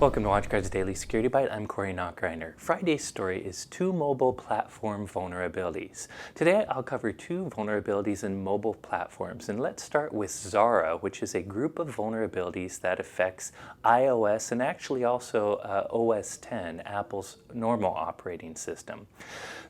Welcome to WatchGuard's Daily Security Byte. I'm Nachreiner. Friday's story is 2 mobile platform vulnerabilities. Today I'll cover 2 vulnerabilities in mobile platforms, and let's start with Zara, which is a group of vulnerabilities that affects iOS and actually also OS X, Apple's normal operating system.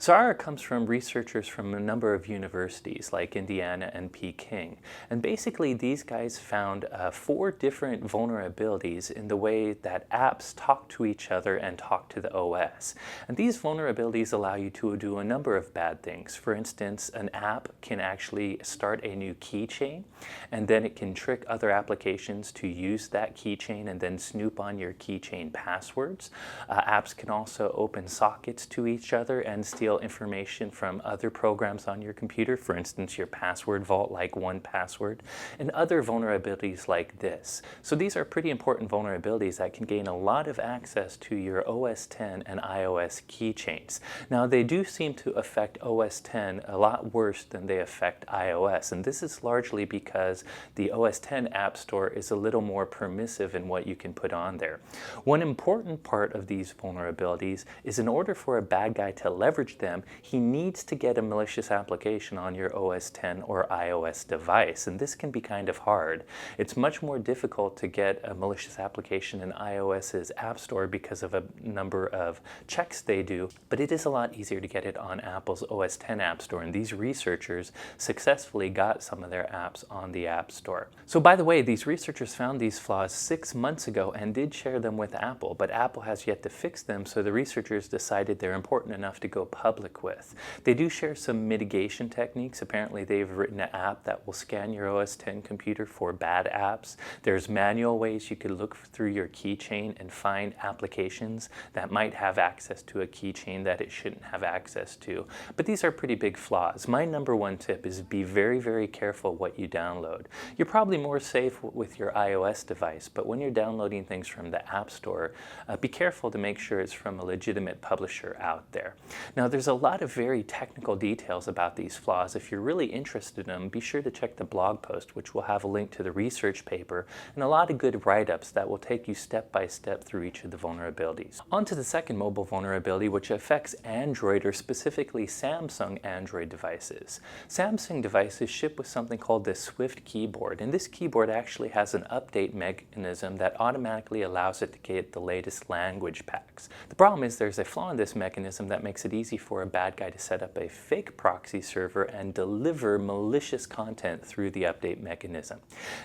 Zara comes from researchers from a number of universities like Indiana and Peking, and basically these guys found 4 different vulnerabilities in the way that apps talk to each other and talk to the OS. And these vulnerabilities allow you to do a number of bad things. For instance, an app can actually start a new keychain, and then it can trick other applications to use that keychain and then snoop on your keychain passwords. Apps can also open sockets to each other and steal information from other programs on your computer, for instance, your password vault like 1Password, and other vulnerabilities like this. So these are pretty important vulnerabilities that can gain a lot of access to your OS X and iOS keychains. Now, they do seem to affect OS X a lot worse than they affect iOS, and this is largely because the OS X App Store is a little more permissive in what you can put on there. One important part of these vulnerabilities is in order for a bad guy to leverage them, he needs to get a malicious application on your OS X or iOS device, and this can be kind of hard. It's much more difficult to get a malicious application in iOS's App Store because of a number of checks they do, but it is a lot easier to get it on Apple's OS X App Store, and these researchers successfully got some of their apps on the App Store. So by the way, these researchers found these flaws 6 months ago and did share them with Apple, but Apple has yet to fix them, so the researchers decided they're important enough to go public with. They do share some mitigation techniques. Apparently they've written an app that will scan your OS X computer for bad apps. There's manual ways you could look through your keychain and find applications that might have access to a keychain that it shouldn't have access to. But these are pretty big flaws. My number 1 tip is be very, very careful what you download. You're probably more safe with your iOS device, but when you're downloading things from the App Store, be careful to make sure it's from a legitimate publisher out there. Now, there's a lot of very technical details about these flaws. If you're really interested in them, be sure to check the blog post, which will have a link to the research paper and a lot of good write-ups that will take you step by step through each of the vulnerabilities. On to the second mobile vulnerability, which affects Android, or specifically Samsung Android devices. Samsung devices ship with something called the Swift keyboard, and this keyboard actually has an update mechanism that automatically allows it to get the latest language packs. The problem is there's a flaw in this mechanism that makes it easy for a bad guy to set up a fake proxy server and deliver malicious content through the update mechanism.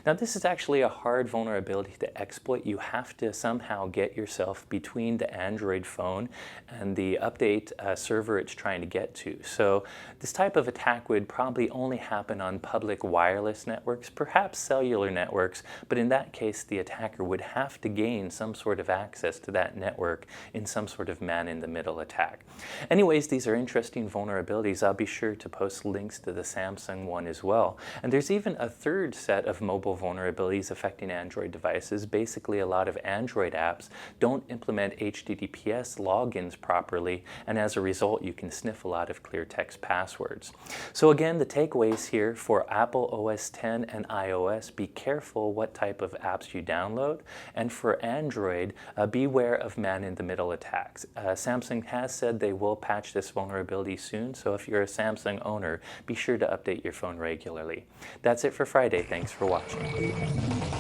Now, this is actually a hard vulnerability to exploit. You have to somehow get yourself between the Android phone and the update server it's trying to get to. So this type of attack would probably only happen on public wireless networks, perhaps cellular networks, but in that case the attacker would have to gain some sort of access to that network in some sort of man-in-the-middle attack. Anyways, these are interesting vulnerabilities. I'll be sure to post links to the Samsung one as well. And there's even a third set of mobile vulnerabilities affecting Android devices. Basically, a lot of Android apps don't implement HTTPS logins properly, and as a result you can sniff a lot of clear text passwords. So again, the takeaways here for Apple OS X and iOS: be careful what type of apps you download, and for Android, beware of man-in-the-middle attacks. Samsung has said they will patch this vulnerability soon, so if you're a Samsung owner, be sure to update your phone regularly. That's it for Friday. Thanks for watching.